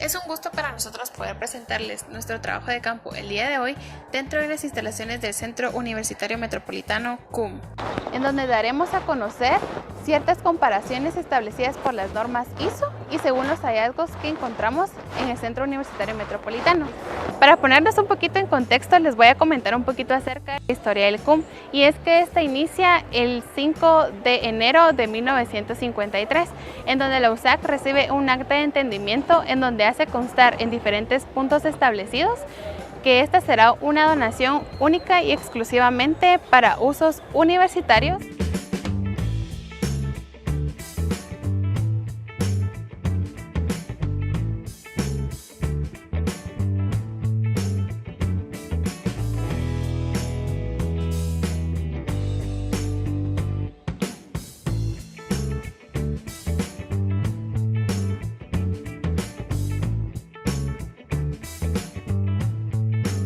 Es un gusto para nosotros poder presentarles nuestro trabajo de campo el día de hoy dentro de las instalaciones del Centro Universitario Metropolitano CUM, en donde daremos a conocer ciertas comparaciones establecidas por las normas ISO y según los hallazgos que encontramos en el Centro Universitario Metropolitano. Para ponernos un poquito en contexto, les voy a comentar un poquito acerca de la historia del CUM, y es que esta inicia el 5 de enero de 1953, en donde la USAC recibe un acta de entendimiento en donde hace constar en diferentes puntos establecidos que esta será una donación única y exclusivamente para usos universitarios.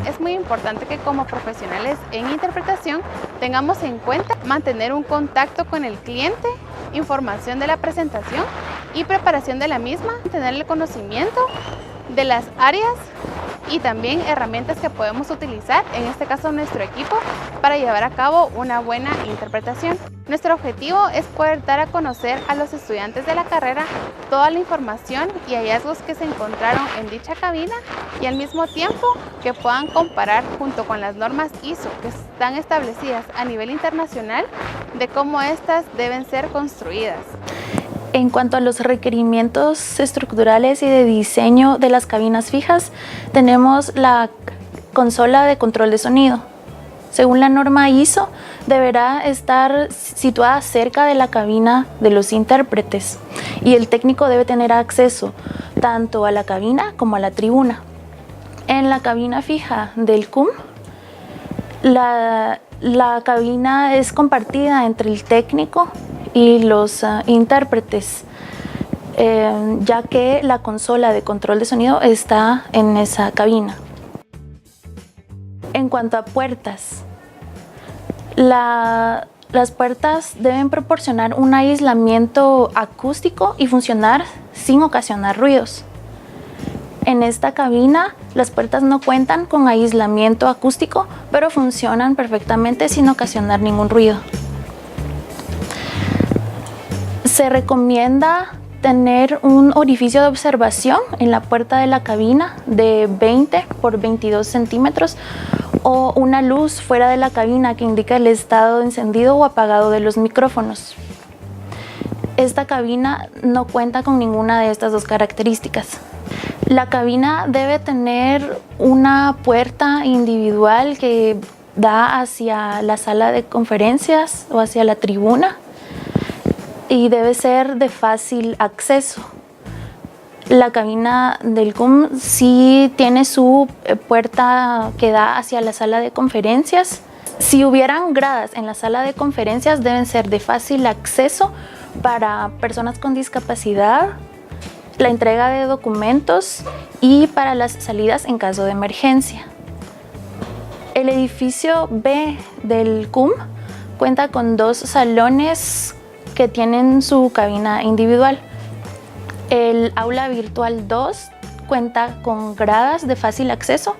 Es muy importante que como profesionales en interpretación tengamos en cuenta mantener un contacto con el cliente, información de la presentación y preparación de la misma, tener el conocimiento de las áreas y también herramientas que podemos utilizar, en este caso nuestro equipo, para llevar a cabo una buena interpretación. Nuestro objetivo es poder dar a conocer a los estudiantes de la carrera toda la información y hallazgos que se encontraron en dicha cabina y al mismo tiempo que puedan comparar junto con las normas ISO que están establecidas a nivel internacional de cómo estas deben ser construidas. En cuanto a los requerimientos estructurales y de diseño de las cabinas fijas, tenemos la consola de control de sonido. Según la norma ISO, deberá estar situada cerca de la cabina de los intérpretes y el técnico debe tener acceso tanto a la cabina como a la tribuna. En la cabina fija del CUM, la cabina es compartida entre el técnico y los intérpretes, ya que la consola de control de sonido está en esa cabina. En cuanto a puertas, las puertas deben proporcionar un aislamiento acústico y funcionar sin ocasionar ruidos. En esta cabina, las puertas no cuentan con aislamiento acústico, pero funcionan perfectamente sin ocasionar ningún ruido. Se recomienda tener un orificio de observación en la puerta de la cabina de 20 por 22 centímetros o una luz fuera de la cabina que indica el estado de encendido o apagado de los micrófonos. Esta cabina no cuenta con ninguna de estas dos características. La cabina debe tener una puerta individual que da hacia la sala de conferencias o hacia la tribuna y debe ser de fácil acceso. La cabina del CUM sí tiene su puerta que da hacia la sala de conferencias. Si hubieran gradas en la sala de conferencias, deben ser de fácil acceso para personas con discapacidad, la entrega de documentos y para las salidas en caso de emergencia. El edificio B del CUM cuenta con 2 salones que tienen su cabina individual. El aula virtual 2 cuenta con gradas de fácil acceso,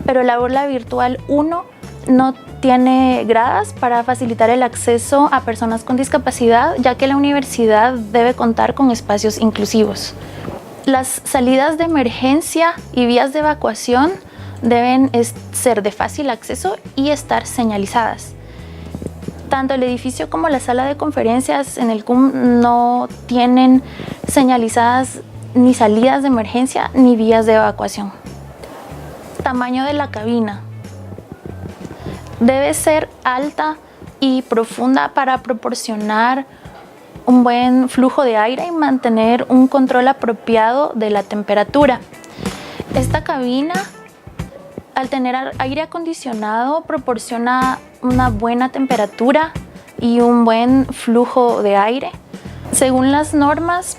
pero el aula virtual 1 no tiene gradas para facilitar el acceso a personas con discapacidad, ya que la universidad debe contar con espacios inclusivos. Las salidas de emergencia y vías de evacuación deben ser de fácil acceso y estar señalizadas. Tanto el edificio como la sala de conferencias en el CUM no tienen señalizadas ni salidas de emergencia ni vías de evacuación. Tamaño de la cabina. Debe ser alta y profunda para proporcionar un buen flujo de aire y mantener un control apropiado de la temperatura. Esta cabina, al tener aire acondicionado, proporciona una buena temperatura y un buen flujo de aire. Según las normas,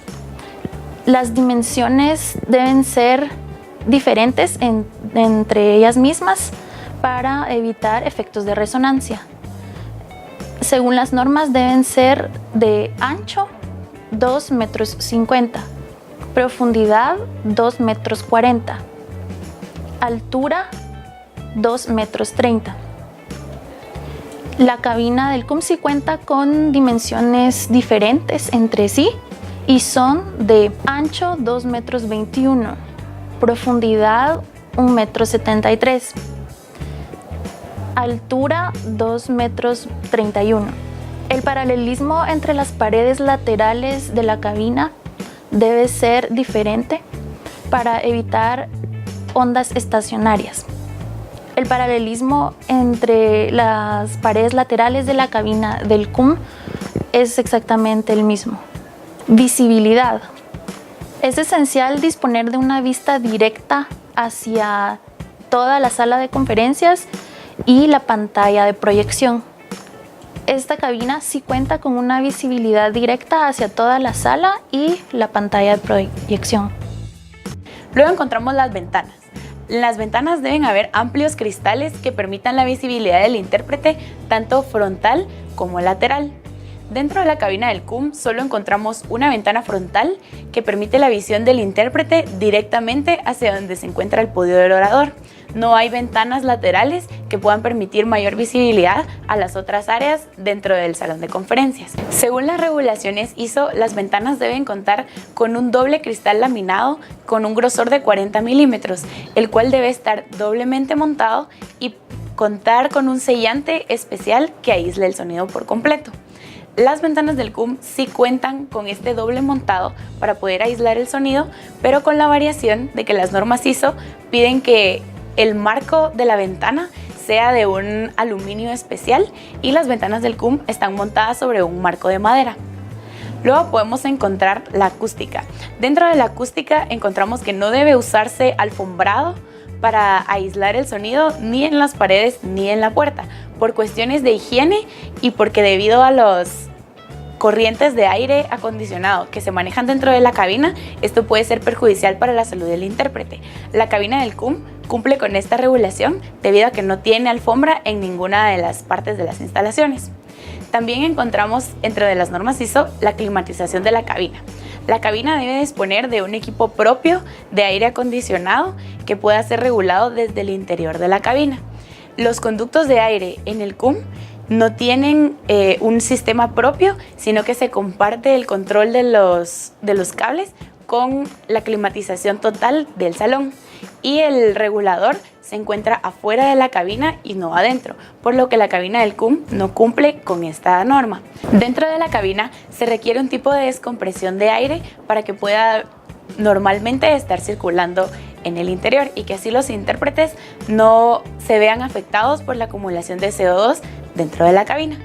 las dimensiones deben ser diferentes entre ellas mismas para evitar efectos de resonancia. Según las normas, deben ser de ancho 2,50 metros Profundidad 2,40 metros. Altura 2,30 metros. La cabina del CUM sí cuenta con dimensiones diferentes entre sí y son de ancho 2,21 metros, profundidad 1,73 metros, altura 2,31 metros. El paralelismo entre las paredes laterales de la cabina debe ser diferente para evitar ondas estacionarias. El paralelismo entre las paredes laterales de la cabina del CUM es exactamente el mismo. Visibilidad. Es esencial disponer de una vista directa hacia toda la sala de conferencias y la pantalla de proyección. Esta cabina sí cuenta con una visibilidad directa hacia toda la sala y la pantalla de proyección. Luego encontramos las ventanas. En las ventanas deben haber amplios cristales que permitan la visibilidad del intérprete tanto frontal como lateral. Dentro de la cabina del CUM solo encontramos una ventana frontal que permite la visión del intérprete directamente hacia donde se encuentra el podio del orador. No hay ventanas laterales que puedan permitir mayor visibilidad a las otras áreas dentro del salón de conferencias. Según las regulaciones ISO, las ventanas deben contar con un doble cristal laminado con un grosor de 40 milímetros, el cual debe estar doblemente montado y contar con un sellante especial que aísle el sonido por completo. Las ventanas del CUM sí cuentan con este doble montado para poder aislar el sonido, pero con la variación de que las normas ISO piden que el marco de la ventana sea de un aluminio especial y las ventanas del CUM están montadas sobre un marco de madera. Luego podemos encontrar la acústica. Dentro de la acústica encontramos que no debe usarse alfombrado para aislar el sonido ni en las paredes ni en la puerta, por cuestiones de higiene y porque debido a los corrientes de aire acondicionado que se manejan dentro de la cabina, esto puede ser perjudicial para la salud del intérprete. La cabina del CUM cumple con esta regulación debido a que no tiene alfombra en ninguna de las partes de las instalaciones. También encontramos dentro de las normas ISO la climatización de la cabina. La cabina debe disponer de un equipo propio de aire acondicionado que pueda ser regulado desde el interior de la cabina. Los conductos de aire en el CUM no tienen un sistema propio, sino que se comparte el control de los cables con la climatización total del salón, y el regulador se encuentra afuera de la cabina y no adentro, por lo que la cabina del CUM no cumple con esta norma. Dentro de la cabina se requiere un tipo de descompresión de aire para que pueda normalmente estar circulando en el interior y que así los intérpretes no se vean afectados por la acumulación de CO2 dentro de la cabina.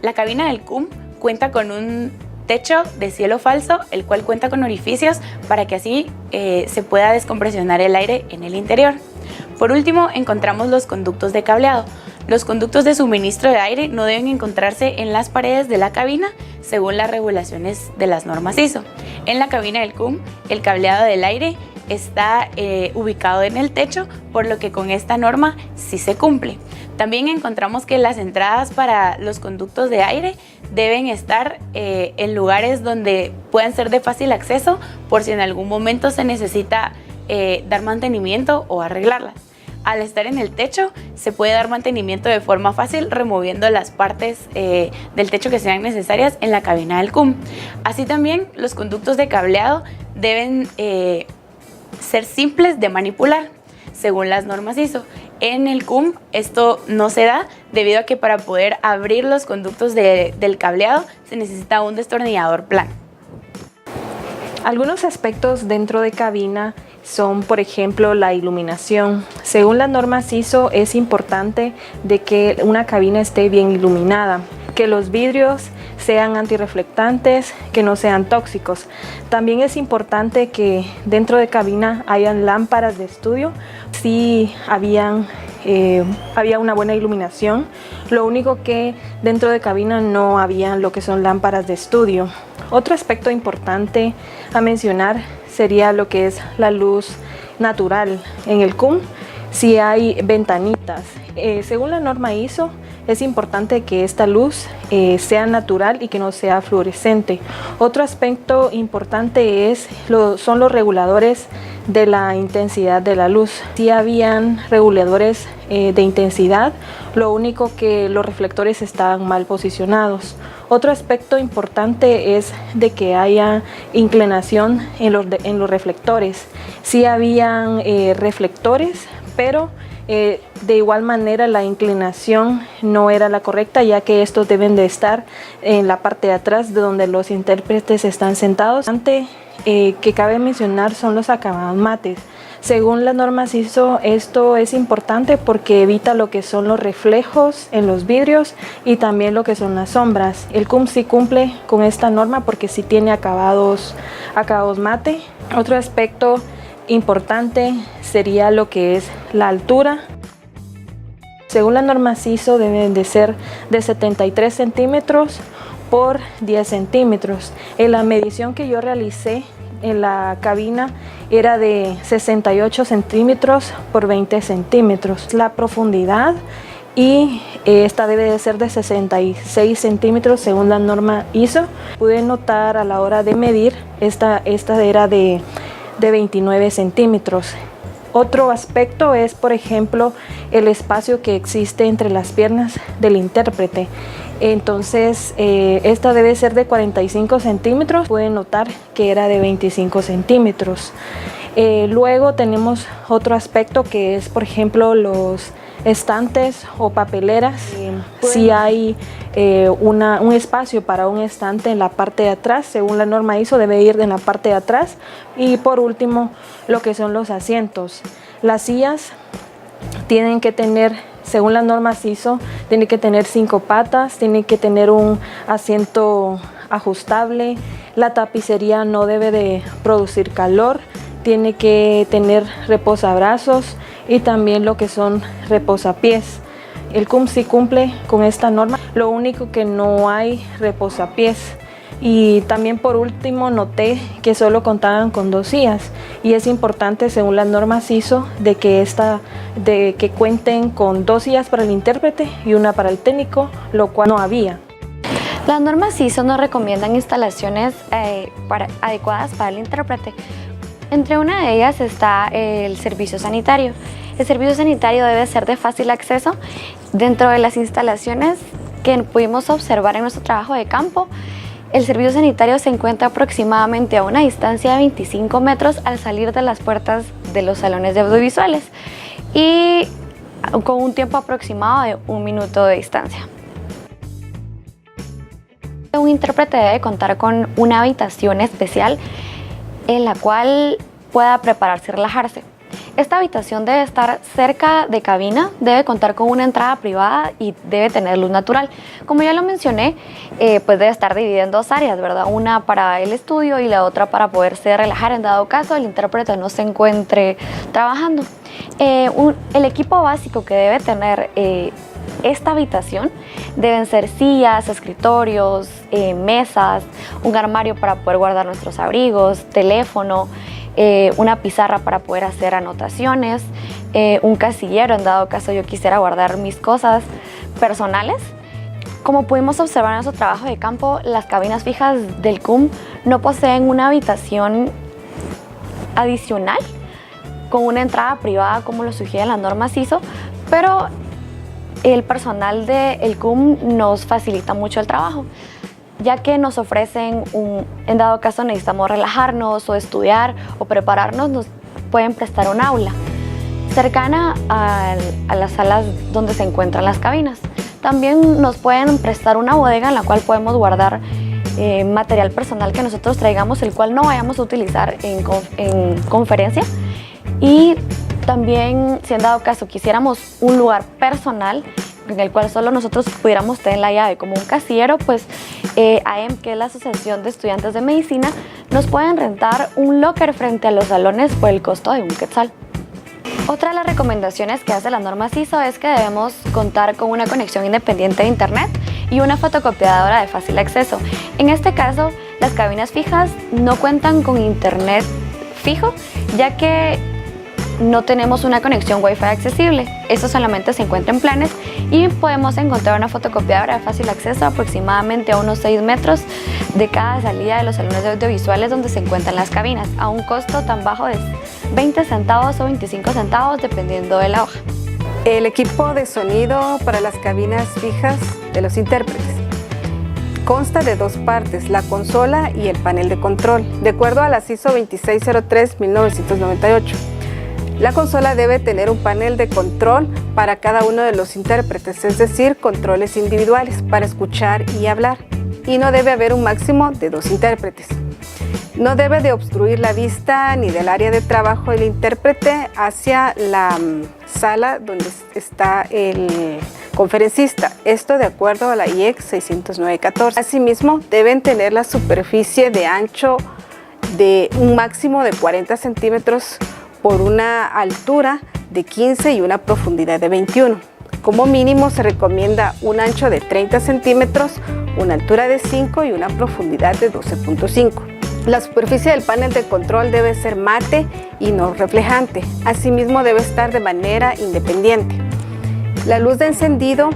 La cabina del CUM cuenta con un techo de cielo falso, el cual cuenta con orificios para que así se pueda descompresionar el aire en el interior. Por último, encontramos los conductos de cableado. Los conductos de suministro de aire no deben encontrarse en las paredes de la cabina según las regulaciones de las normas ISO. En la cabina del CUM, el cableado del aire está ubicado en el techo, por lo que con esta norma sí se cumple. También encontramos que las entradas para los conductos de aire deben estar en lugares donde puedan ser de fácil acceso por si en algún momento se necesita dar mantenimiento o arreglarlas. Al estar en el techo se puede dar mantenimiento de forma fácil removiendo las partes del techo que sean necesarias en la cabina del CUM. Así también los conductos de cableado deben ser simples de manipular según las normas ISO. En el CUM esto no se da debido a que para poder abrir los conductos del cableado se necesita un destornillador plano. Algunos aspectos dentro de cabina son, por ejemplo, la iluminación. Según las normas ISO es importante de que una cabina esté bien iluminada, que los vidrios sean antirreflectantes, que no sean tóxicos. También es importante que dentro de cabina hayan lámparas de estudio. Sí había una buena iluminación, lo único que dentro de cabina no había lo que son lámparas de estudio. Otro aspecto importante a mencionar sería lo que es la luz natural. En el CUM si hay ventanitas. Según la norma ISO, es importante que esta luz sea natural y que no sea fluorescente. Otro aspecto importante son los reguladores de la intensidad de la luz. Si habían reguladores de intensidad, lo único que los reflectores estaban mal posicionados. Otro aspecto importante es de que haya inclinación en los reflectores. Sí habían reflectores, pero de igual manera la inclinación no era la correcta, ya que estos deben de estar en la parte de atrás de donde los intérpretes están sentados. Que cabe mencionar son los acabados mates. Según las normas ISO, esto es importante porque evita lo que son los reflejos en los vidrios y también lo que son las sombras. El CUM sí cumple con esta norma porque sí tiene acabados mate. Otro aspecto importante sería lo que es la altura. Según las normas ISO deben de ser de 73 centímetros por 10 centímetros. En la medición que yo realicé en la cabina era de 68 centímetros por 20 centímetros. La profundidad y esta debe de ser de 66 centímetros según la norma ISO. Pude notar a la hora de medir, esta era de 29 centímetros. Otro aspecto es, por ejemplo, el espacio que existe entre las piernas del intérprete. Entonces, esta debe ser de 45 centímetros. Pueden notar que era de 25 centímetros. Luego tenemos otro aspecto que es, por ejemplo, los estantes o papeleras. Si hay un espacio para un estante en la parte de atrás, según la norma ISO debe ir en la parte de atrás. Y por último, lo que son los asientos. Las sillas tienen que tener, según las normas ISO, tiene que tener 5 patas, tiene que tener un asiento ajustable, la tapicería no debe de producir calor, tiene que tener reposabrazos y también lo que son reposapiés. El CUM sí cumple con esta norma, lo único que no hay reposapiés. Y también por último noté que solo contaban con 2 sillas y es importante según las normas ISO de que cuenten con 2 sillas para el intérprete y una para el técnico, lo cual no había. Las normas ISO nos recomiendan instalaciones adecuadas para el intérprete. Entre una de ellas está el servicio sanitario. El servicio sanitario debe ser de fácil acceso. Dentro de las instalaciones que pudimos observar en nuestro trabajo de campo, el servicio sanitario se encuentra aproximadamente a una distancia de 25 metros al salir de las puertas de los salones de audiovisuales y con un tiempo aproximado de 1 minuto de distancia. Un intérprete debe contar con una habitación especial en la cual pueda prepararse y relajarse. Esta habitación debe estar cerca de cabina, debe contar con una entrada privada y debe tener luz natural. Como ya lo mencioné, pues debe estar dividida en 2 áreas, ¿verdad? Una para el estudio y la otra para poderse relajar en dado caso el intérprete no se encuentre trabajando. El equipo básico que debe tener esta habitación deben ser sillas, escritorios, mesas, un armario para poder guardar nuestros abrigos, teléfono, una pizarra para poder hacer anotaciones, un casillero en dado caso yo quisiera guardar mis cosas personales. Como pudimos observar en nuestro trabajo de campo, las cabinas fijas del CUM no poseen una habitación adicional con una entrada privada como lo sugieren las normas ISO, pero el personal del CUM nos facilita mucho el trabajo, ya que nos ofrecen, en dado caso necesitamos relajarnos o estudiar o prepararnos, nos pueden prestar un aula cercana a las salas donde se encuentran las cabinas. También nos pueden prestar una bodega en la cual podemos guardar material personal que nosotros traigamos, el cual no vayamos a utilizar en conferencia. Y también, si en dado caso quisiéramos un lugar personal en el cual solo nosotros pudiéramos tener la llave como un casillero, pues AEM, que es la Asociación de Estudiantes de Medicina, nos pueden rentar un locker frente a los salones por el costo de 1 quetzal. Otra de las recomendaciones que hace la norma ISO es que debemos contar con una conexión independiente de internet y una fotocopiadora de fácil acceso. En este caso, las cabinas fijas no cuentan con internet fijo, ya que no tenemos una conexión Wi-Fi accesible. Eso solamente se encuentra en planes y podemos encontrar una fotocopiadora de fácil acceso aproximadamente a unos 6 metros de cada salida de los salones de audiovisuales donde se encuentran las cabinas, a un costo tan bajo de 20 centavos o 25 centavos dependiendo de la hoja. El equipo de sonido para las cabinas fijas de los intérpretes consta de dos partes, la consola y el panel de control, de acuerdo a la ISO 2603-1998. La consola debe tener un panel de control para cada uno de los intérpretes, es decir, controles individuales para escuchar y hablar, y no debe haber un máximo de 2 intérpretes. No debe de obstruir la vista ni del área de trabajo del intérprete hacia la sala donde está el conferencista, esto de acuerdo a la IEC 609-14. Asimismo, deben tener la superficie de ancho de un máximo de 40 centímetros por una altura de 15 y una profundidad de 21. Como mínimo se recomienda un ancho de 30 centímetros, una altura de 5 y una profundidad de 12.5. La superficie del panel de control debe ser mate y no reflejante. Asimismo, debe estar de manera independiente. La luz de encendido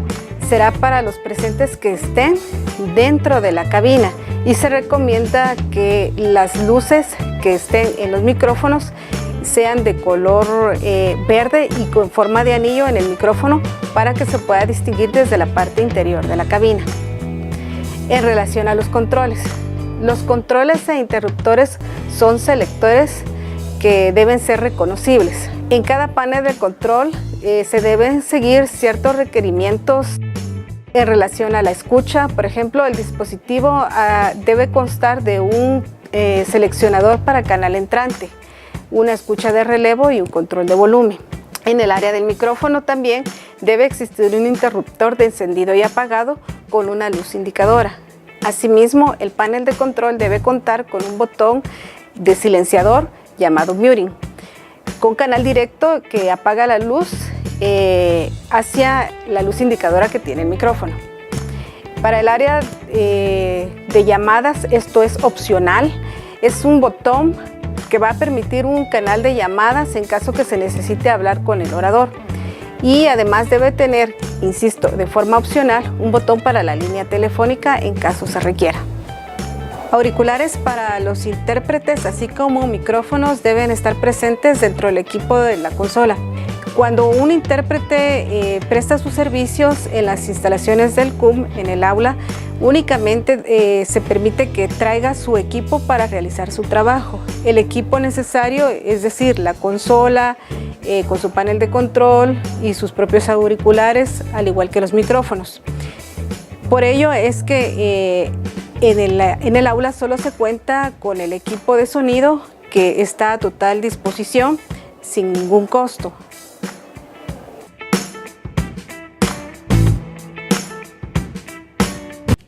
será para los presentes que estén dentro de la cabina y se recomienda que las luces que estén en los micrófonos sean de color verde y con forma de anillo en el micrófono para que se pueda distinguir desde la parte interior de la cabina. En relación a los controles e interruptores son selectores que deben ser reconocibles. En cada panel de control se deben seguir ciertos requerimientos en relación a la escucha. Por ejemplo, el dispositivo debe constar de un seleccionador para canal entrante, una escucha de relevo y un control de volumen. En el área del micrófono también debe existir un interruptor de encendido y apagado con una luz indicadora. Asimismo, el panel de control debe contar con un botón de silenciador llamado muting, con canal directo que apaga la luz hacia la luz indicadora que tiene el micrófono. Para el área de llamadas, esto es opcional, es un botón que va a permitir un canal de llamadas en caso que se necesite hablar con el orador. Y además debe tener, insisto, de forma opcional, un botón para la línea telefónica en caso se requiera. Auriculares para los intérpretes, así como micrófonos, deben estar presentes dentro del equipo de la consola. Cuando un intérprete presta sus servicios en las instalaciones del CUM, en el aula, únicamente se permite que traiga su equipo para realizar su trabajo. El equipo necesario, es decir, la consola, con su panel de control y sus propios auriculares, al igual que los micrófonos. Por ello es que en el aula solo se cuenta con el equipo de sonido que está a total disposición sin ningún costo.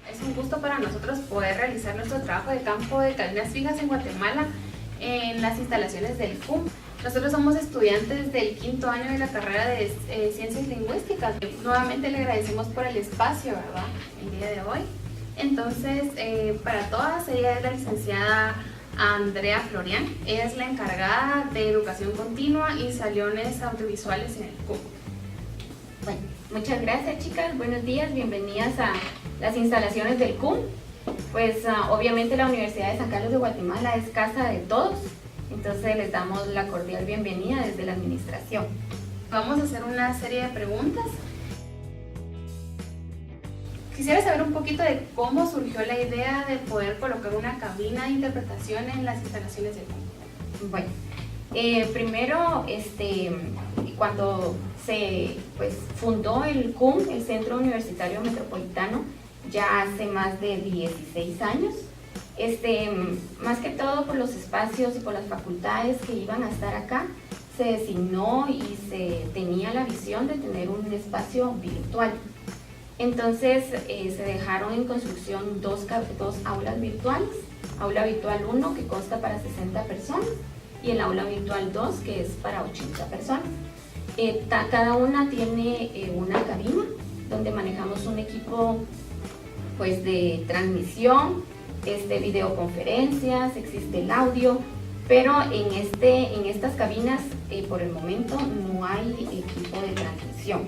Es un gusto para nosotros poder realizar nuestro trabajo de campo de cabinas fijas en Guatemala en las instalaciones del CUM. Nosotros somos estudiantes del 5º año de la carrera de Ciencias Lingüísticas. Nuevamente le agradecemos por el espacio, ¿verdad?, el día de hoy. Entonces, para todas, ella es la licenciada Andrea Florian. Ella es la encargada de Educación Continua y Salones Audiovisuales en el CUM. Bueno, muchas gracias, chicas. Buenos días, bienvenidas a las instalaciones del CUM. Pues obviamente la Universidad de San Carlos de Guatemala es casa de todos. Entonces les damos la cordial bienvenida desde la administración. Vamos a hacer una serie de preguntas. Quisiera saber un poquito de cómo surgió la idea de poder colocar una cabina de interpretación en las instalaciones del CUM. Bueno, primero, cuando se fundó el CUM, el Centro Universitario Metropolitano, ya hace más de 16 años, más que todo por los espacios y por las facultades que iban a estar acá, se designó y se tenía la visión de tener un espacio virtual. Entonces se dejaron en construcción dos aulas virtuales, aula virtual 1 que consta para 60 personas y el aula virtual 2 que es para 80 personas. Cada una tiene una cabina donde manejamos un equipo de transmisión, videoconferencias, existe el audio, pero en estas cabinas por el momento no hay equipo de transmisión.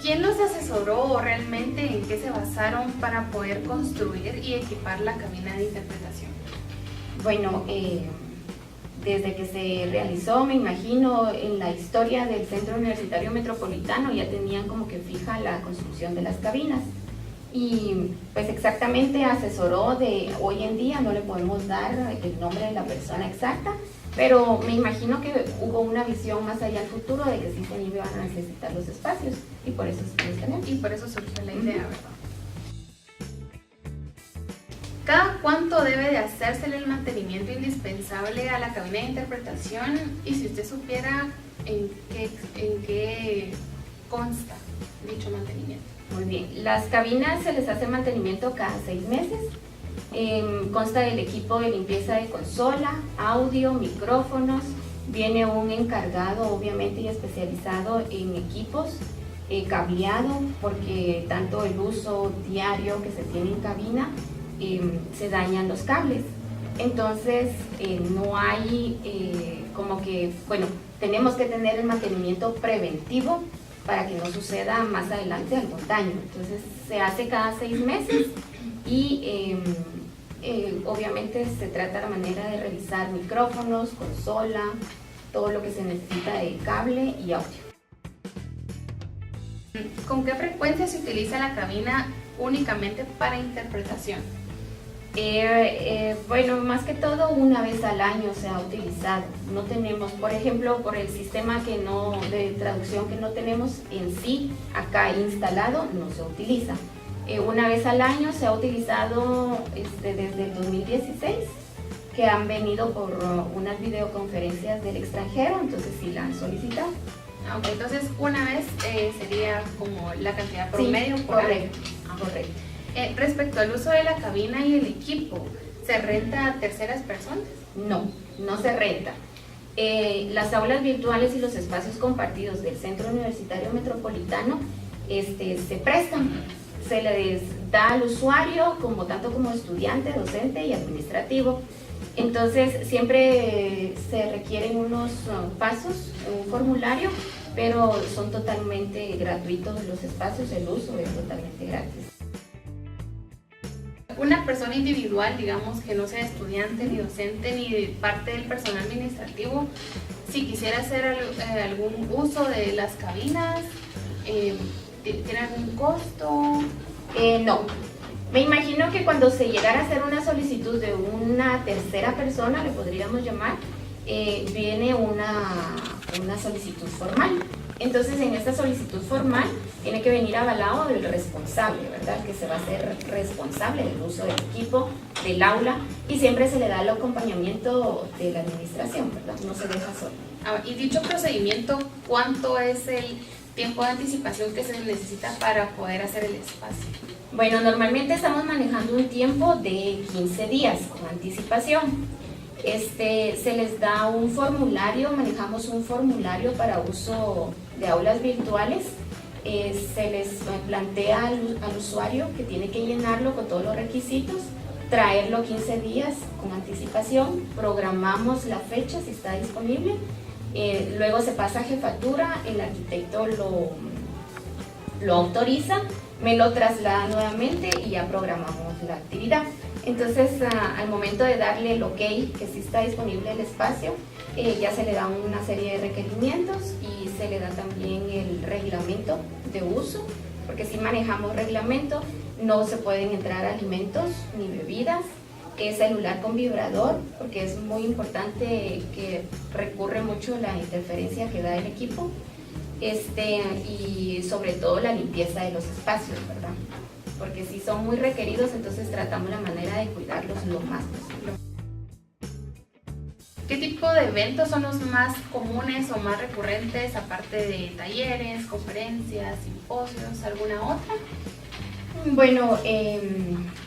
¿Quién los asesoró o realmente en qué se basaron para poder construir y equipar la cabina de interpretación? Bueno, desde que se realizó, me imagino, en la historia del Centro Universitario Metropolitano ya tenían como que fija la construcción de las cabinas. Y pues exactamente asesoró de hoy en día, no le podemos dar el nombre de la persona exacta, pero me imagino que hubo una visión más allá al futuro de que sí se iban a necesitar los espacios y por eso y por eso surgió la idea, ¿verdad? ¿Cada cuánto debe de hacérsele el mantenimiento indispensable a la cabina de interpretación? Y si usted supiera en qué consta dicho mantenimiento. Muy bien, las cabinas se les hace mantenimiento cada 6 meses. Consta del equipo de limpieza de consola, audio, micrófonos. Viene un encargado obviamente y especializado en equipos, cableado, porque tanto el uso diario que se tiene en cabina se dañan los cables. Entonces no hay como que, bueno, tenemos que tener el mantenimiento preventivo para que no suceda más adelante algún daño. Entonces se hace cada 6 meses y obviamente se trata la manera de revisar micrófonos, consola, todo lo que se necesita de cable y audio. ¿Con qué frecuencia se utiliza la cabina únicamente para interpretación? Bueno, más que todo una vez al año se ha utilizado. No tenemos, por ejemplo, por el sistema de traducción que no tenemos en sí acá instalado, no se utiliza. Una vez al año se ha utilizado desde el 2016, que han venido por unas videoconferencias del extranjero, entonces sí la han solicitado. Okay, entonces una vez sería como la cantidad promedio sí, por correcto, año. Correcto. Respecto al uso de la cabina y el equipo, ¿se renta a terceras personas? No, no se renta. Las aulas virtuales y los espacios compartidos del Centro Universitario Metropolitano se prestan. Se les da al usuario tanto como estudiante, docente y administrativo. Entonces siempre se requieren unos pasos, un formulario, pero son totalmente gratuitos los espacios, el uso es totalmente gratis. Una persona individual, digamos, que no sea estudiante ni docente ni parte del personal administrativo, si quisiera hacer algún uso de las cabinas, ¿tiene algún costo? No. Me imagino que cuando se llegara a hacer una solicitud de una tercera persona, le podríamos llamar, viene una solicitud formal. Entonces, en esta solicitud formal tiene que venir avalado del responsable, ¿verdad? Que se va a hacer responsable del uso del equipo, del aula, y siempre se le da el acompañamiento de la administración, ¿verdad? No se deja solo. Y dicho procedimiento, ¿cuánto es el tiempo de anticipación que se necesita para poder hacer el espacio? Bueno, normalmente estamos manejando un tiempo de 15 días con anticipación. Se les da un formulario, manejamos un formulario para uso de aulas virtuales. Se les plantea al usuario que tiene que llenarlo con todos los requisitos, traerlo 15 días con anticipación, programamos la fecha si está disponible, luego se pasa a jefatura, el arquitecto lo autoriza, me lo traslada nuevamente y ya programamos la actividad. Entonces, al momento de darle el ok, que sí está disponible el espacio, ya se le da una serie de requerimientos y se le da también el reglamento de uso, porque si manejamos reglamento, no se pueden entrar alimentos ni bebidas, celular con vibrador, porque es muy importante que recurre mucho la interferencia que da el equipo, y sobre todo la limpieza de los espacios, ¿verdad? Porque si son muy requeridos, entonces tratamos la manera de cuidarlos lo más posible. ¿Qué tipo de eventos son los más comunes o más recurrentes, aparte de talleres, conferencias, simposios, alguna otra? Bueno,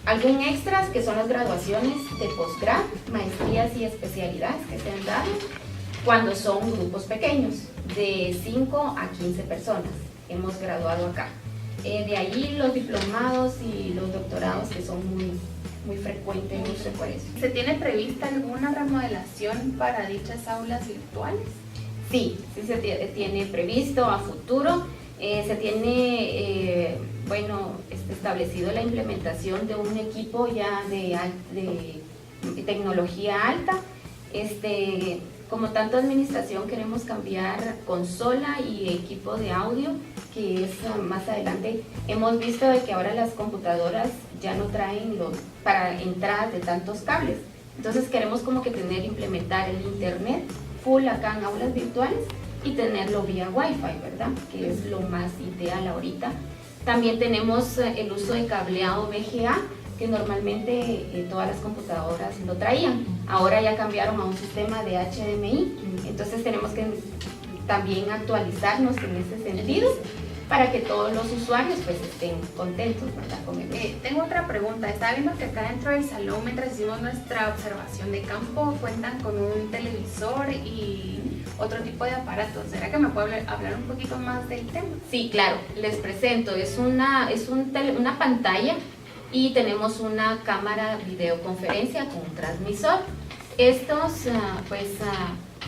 algún extras que son las graduaciones de posgrado, maestrías y especialidades que se han dado cuando son grupos pequeños, de 5 a 15 personas hemos graduado acá. De allí los diplomados y los doctorados que son muy frecuente el uso por eso. ¿Se tiene prevista alguna remodelación para dichas aulas virtuales? Sí, se tiene previsto a futuro. Se tiene, establecido la implementación de un equipo ya de tecnología alta. Como tanto administración queremos cambiar consola y equipo de audio, que es más adelante. Hemos visto de que ahora las computadoras ya no traen para entradas de tantos cables. Entonces queremos como que implementar el internet full acá en aulas virtuales y tenerlo vía Wi-Fi, ¿verdad? Que es lo más ideal ahorita. También tenemos el uso de cableado VGA, que normalmente todas las computadoras lo traían. Ahora ya cambiaron a un sistema de HDMI, entonces tenemos que también actualizarnos en ese sentido para que todos los usuarios pues estén contentos, ¿verdad? Con el Tengo otra pregunta. Estaba viendo que acá dentro del salón, mientras hicimos nuestra observación de campo, cuentan con un televisor y otro tipo de aparatos. ¿Será que me puede hablar un poquito más del tema? Sí, claro, les presento. Es una pantalla y tenemos una cámara videoconferencia con un transmisor. Estos,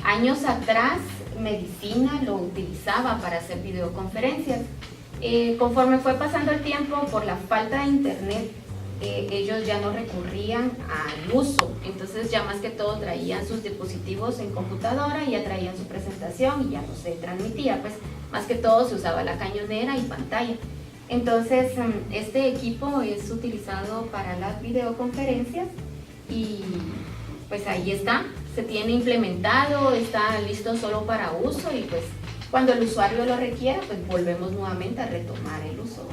años atrás, medicina lo utilizaba para hacer videoconferencias. Conforme fue pasando el tiempo, por la falta de internet, ellos ya no recurrían al uso. Entonces ya más que todo traían sus dispositivos en computadora y ya traían su presentación y ya no se transmitía. Pues más que todo se usaba la cañonera y pantalla. Entonces, este equipo es utilizado para las videoconferencias y pues ahí está, se tiene implementado, está listo solo para uso y pues cuando el usuario lo requiera, pues volvemos nuevamente a retomar el uso.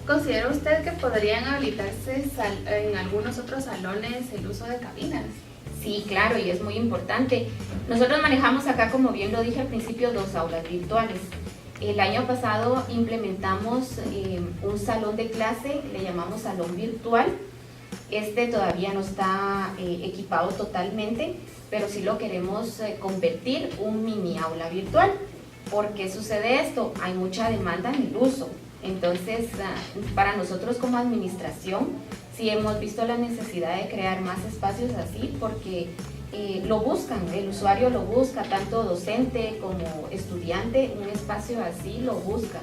¿Considera usted que podrían habilitarse en algunos otros salones el uso de cabinas? Sí, claro, y es muy importante. Nosotros manejamos acá, como bien lo dije al principio, 2 aulas virtuales. El año pasado implementamos un salón de clase, le llamamos salón virtual. Todavía no está equipado totalmente, pero sí lo queremos convertir un mini aula virtual. ¿Por qué sucede esto? Hay mucha demanda en el uso. Entonces, para nosotros como administración, sí hemos visto la necesidad de crear más espacios así, porque lo buscan, el usuario lo busca, tanto docente como estudiante, un espacio así lo busca.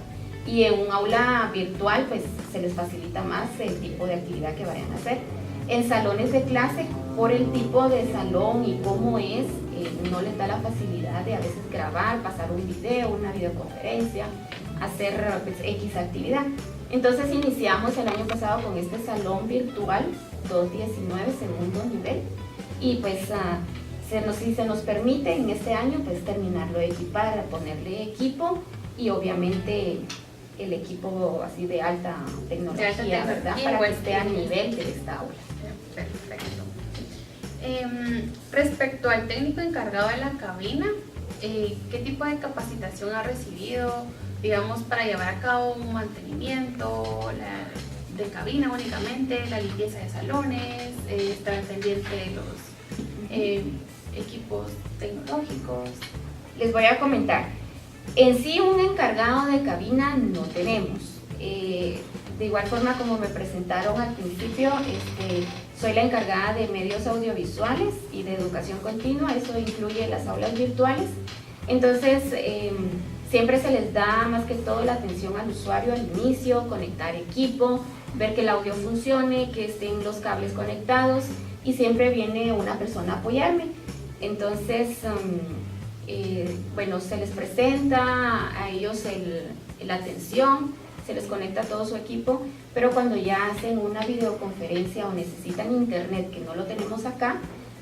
Y en un aula virtual pues se les facilita más el tipo de actividad que vayan a hacer. En salones de clase, por el tipo de salón y cómo es, no les da la facilidad de a veces grabar, pasar un video, una videoconferencia, hacer pues, X actividad. Entonces iniciamos el año pasado con este salón virtual 219 segundo nivel y pues si se nos permite en este año pues terminarlo de equipar, ponerle equipo y obviamente el equipo así de alta tecnología, ¿verdad? Para que esté a nivel de esta aula. Perfecto. Respecto al técnico encargado de la cabina, ¿qué tipo de capacitación ha recibido, digamos, para llevar a cabo un mantenimiento de cabina únicamente, la limpieza de salones, estar pendiente de los equipos tecnológicos? Les voy a comentar. En sí, un encargado de cabina no tenemos. De igual forma como me presentaron al principio, soy la encargada de medios audiovisuales y de educación continua, eso incluye las aulas virtuales. Entonces, siempre se les da más que todo la atención al usuario al inicio, conectar equipo, ver que el audio funcione, que estén los cables conectados y siempre viene una persona a apoyarme. Entonces, se les presenta a ellos la atención, se les conecta todo su equipo, pero cuando ya hacen una videoconferencia o necesitan internet, que no lo tenemos acá,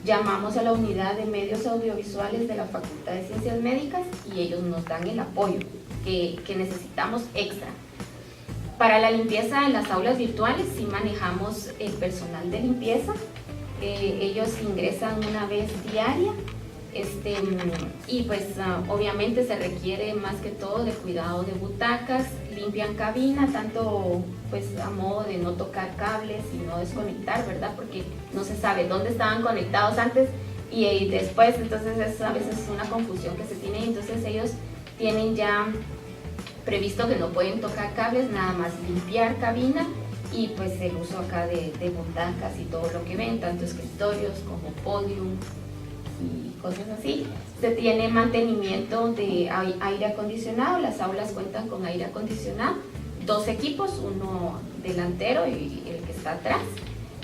llamamos a la unidad de medios audiovisuales de la Facultad de Ciencias Médicas y ellos nos dan el apoyo que necesitamos extra. Para la limpieza en las aulas virtuales sí manejamos el personal de limpieza, ellos ingresan una vez diaria. Y pues obviamente se requiere más que todo de cuidado de butacas, limpian cabina, tanto pues a modo de no tocar cables y no desconectar, ¿verdad? Porque no se sabe dónde estaban conectados antes y después, entonces es a veces una confusión que se tiene, entonces ellos tienen ya previsto que no pueden tocar cables, nada más limpiar cabina y pues el uso acá de butacas y todo lo que ven, tanto escritorios como podium y cosas así. Se tiene mantenimiento de aire acondicionado, las aulas cuentan con aire acondicionado, 2 equipos, uno delantero y el que está atrás.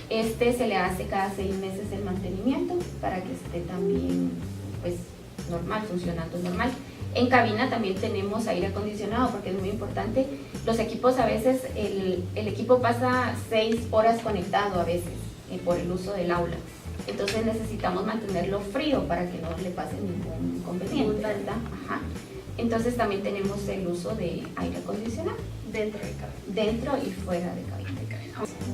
Se le hace cada 6 meses el mantenimiento para que esté también pues normal, funcionando normal. En cabina también tenemos aire acondicionado porque es muy importante. Los equipos a veces, el equipo pasa 6 horas conectado a veces por el uso del aula. Entonces necesitamos mantenerlo frío para que no le pase ningún inconveniente, ¿verdad? Ajá. Entonces también tenemos el uso de aire acondicionado. Dentro de cabina. Dentro y fuera de cabina.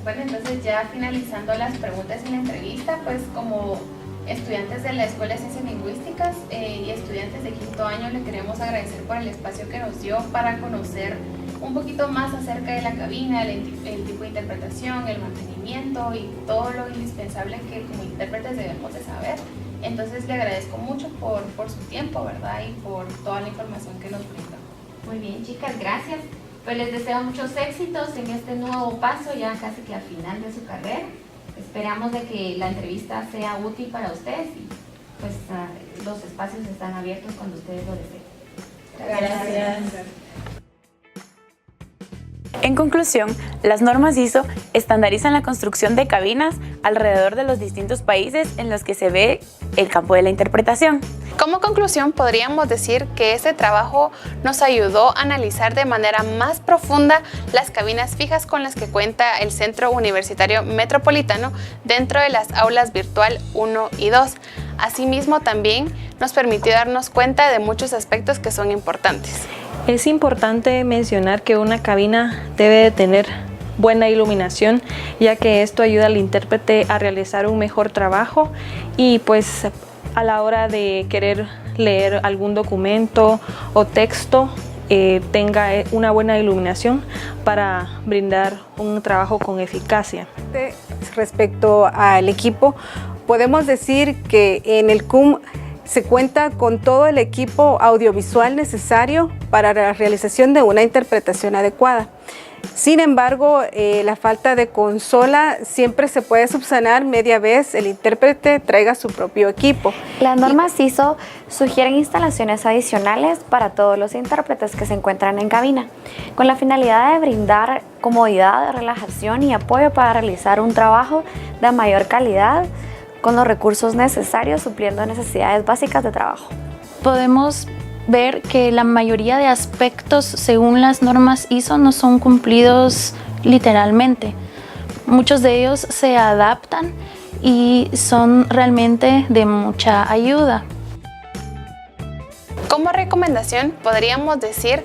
Bueno, entonces ya finalizando las preguntas en la entrevista, pues como estudiantes de la Escuela de Ciencias Lingüísticas y estudiantes de 5º año, le queremos agradecer por el espacio que nos dio para conocer un poquito más acerca de la cabina, el tipo de interpretación, el mantenimiento y todo lo indispensable que como intérpretes debemos de saber. Entonces le agradezco mucho por su tiempo, ¿verdad? Y por toda la información que nos brindó. Muy bien, chicas, gracias. Pues les deseo muchos éxitos en este nuevo paso, ya casi que al final de su carrera. Esperamos de que la entrevista sea útil para ustedes y pues los espacios están abiertos cuando ustedes lo deseen. Gracias. En conclusión, las normas ISO estandarizan la construcción de cabinas alrededor de los distintos países en los que se ve el campo de la interpretación. Como conclusión, podríamos decir que este trabajo nos ayudó a analizar de manera más profunda las cabinas fijas con las que cuenta el Centro Universitario Metropolitano dentro de las aulas virtual 1 y 2. Asimismo, también nos permitió darnos cuenta de muchos aspectos que son importantes. Es importante mencionar que una cabina debe de tener buena iluminación, ya que esto ayuda al intérprete a realizar un mejor trabajo y pues a la hora de querer leer algún documento o texto tenga una buena iluminación para brindar un trabajo con eficacia. Respecto al equipo, podemos decir que en el CUM se cuenta con todo el equipo audiovisual necesario para la realización de una interpretación adecuada. Sin embargo, la falta de consola siempre se puede subsanar media vez el intérprete traiga su propio equipo. Las normas ISO sugieren instalaciones adicionales para todos los intérpretes que se encuentran en cabina, con la finalidad de brindar comodidad, relajación y apoyo para realizar un trabajo de mayor calidad con los recursos necesarios, supliendo necesidades básicas de trabajo. Podemos ver que la mayoría de aspectos según las normas ISO no son cumplidos literalmente. Muchos de ellos se adaptan y son realmente de mucha ayuda. Como recomendación, podríamos decir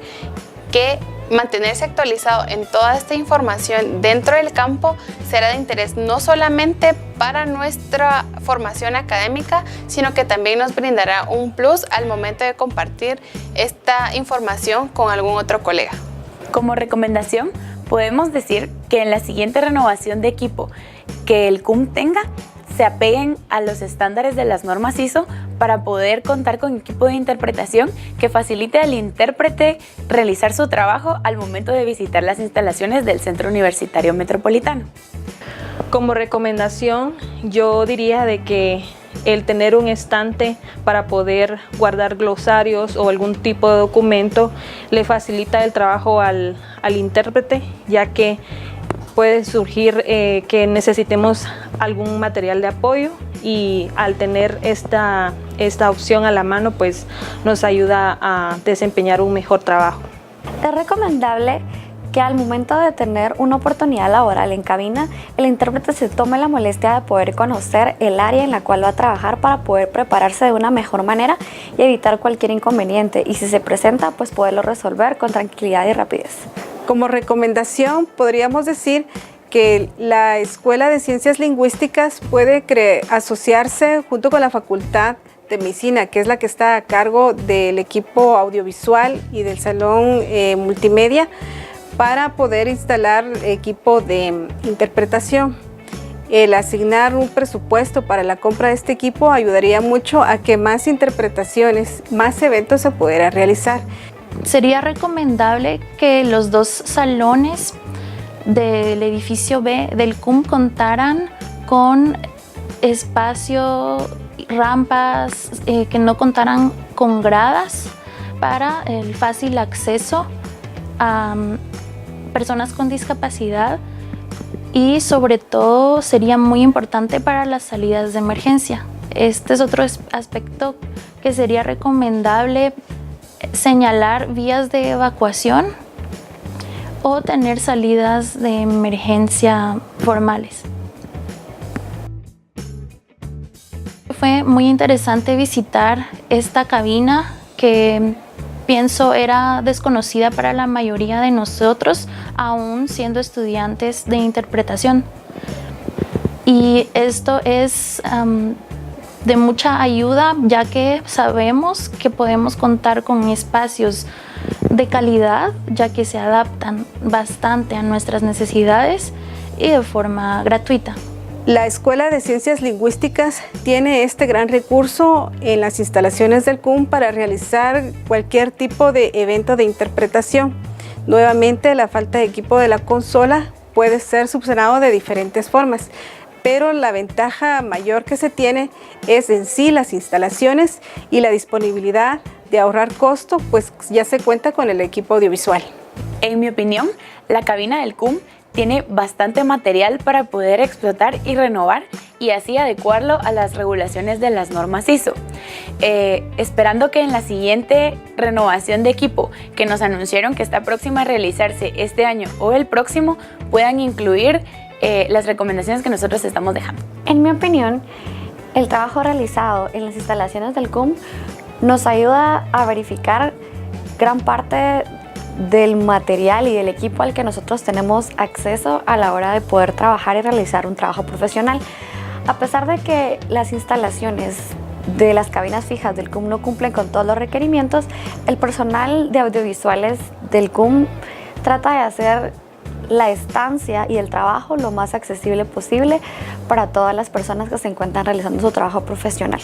que mantenerse actualizado en toda esta información dentro del campo será de interés no solamente para nuestra formación académica, sino que también nos brindará un plus al momento de compartir esta información con algún otro colega. Como recomendación, podemos decir que en la siguiente renovación de equipo que el CUM tenga, se apeguen a los estándares de las normas ISO para poder contar con equipo de interpretación que facilite al intérprete realizar su trabajo al momento de visitar las instalaciones del Centro Universitario Metropolitano. Como recomendación, yo diría de que el tener un estante para poder guardar glosarios o algún tipo de documento le facilita el trabajo al intérprete, ya que puede surgir que necesitemos algún material de apoyo y al tener esta opción a la mano, pues nos ayuda a desempeñar un mejor trabajo. Es recomendable que al momento de tener una oportunidad laboral en cabina, el intérprete se tome la molestia de poder conocer el área en la cual va a trabajar para poder prepararse de una mejor manera y evitar cualquier inconveniente, y si se presenta, pues poderlo resolver con tranquilidad y rapidez. Como recomendación, podríamos decir que la Escuela de Ciencias Lingüísticas puede asociarse junto con la Facultad de Medicina, que es la que está a cargo del equipo audiovisual y del salón multimedia, para poder instalar equipo de interpretación. El asignar un presupuesto para la compra de este equipo ayudaría mucho a que más interpretaciones, más eventos se pudieran realizar. Sería recomendable que los dos salones del edificio B del CUM contaran con espacio, rampas, que no contaran con gradas para el fácil acceso a personas con discapacidad, y sobre todo sería muy importante para las salidas de emergencia. Este es otro aspecto que sería recomendable: señalar vías de evacuación o tener salidas de emergencia formales. Fue muy interesante visitar esta cabina que pienso era desconocida para la mayoría de nosotros, aún siendo estudiantes de interpretación. Y esto es de mucha ayuda, ya que sabemos que podemos contar con espacios de calidad, ya que se adaptan bastante a nuestras necesidades y de forma gratuita. La Escuela de Ciencias Lingüísticas tiene este gran recurso en las instalaciones del CUM para realizar cualquier tipo de evento de interpretación. Nuevamente, la falta de equipo de la consola puede ser subsanado de diferentes formas, pero la ventaja mayor que se tiene es en sí las instalaciones y la disponibilidad de ahorrar costo, pues ya se cuenta con el equipo audiovisual. En mi opinión, la cabina del CUM tiene bastante material para poder explotar y renovar y así adecuarlo a las regulaciones de las normas ISO. Esperando que en la siguiente renovación de equipo que nos anunciaron que está próxima a realizarse este año o el próximo, puedan incluir las recomendaciones que nosotros estamos dejando. En mi opinión, el trabajo realizado en las instalaciones del CUM nos ayuda a verificar gran parte del material y del equipo al que nosotros tenemos acceso a la hora de poder trabajar y realizar un trabajo profesional. A pesar de que las instalaciones de las cabinas fijas del CUM no cumplen con todos los requerimientos, el personal de audiovisuales del CUM trata de hacer la estancia y el trabajo lo más accesible posible para todas las personas que se encuentran realizando su trabajo profesional.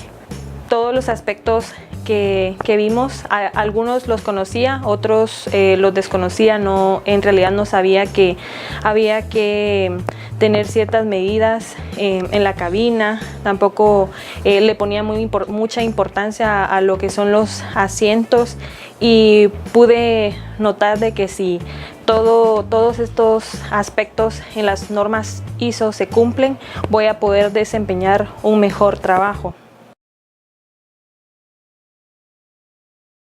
Todos los aspectos que vimos, algunos los conocía, otros los desconocía, en realidad no sabía que había que tener ciertas medidas en la cabina, tampoco le ponía mucha importancia a lo que son los asientos, y pude notar de que si todos estos aspectos en las normas ISO se cumplen, voy a poder desempeñar un mejor trabajo.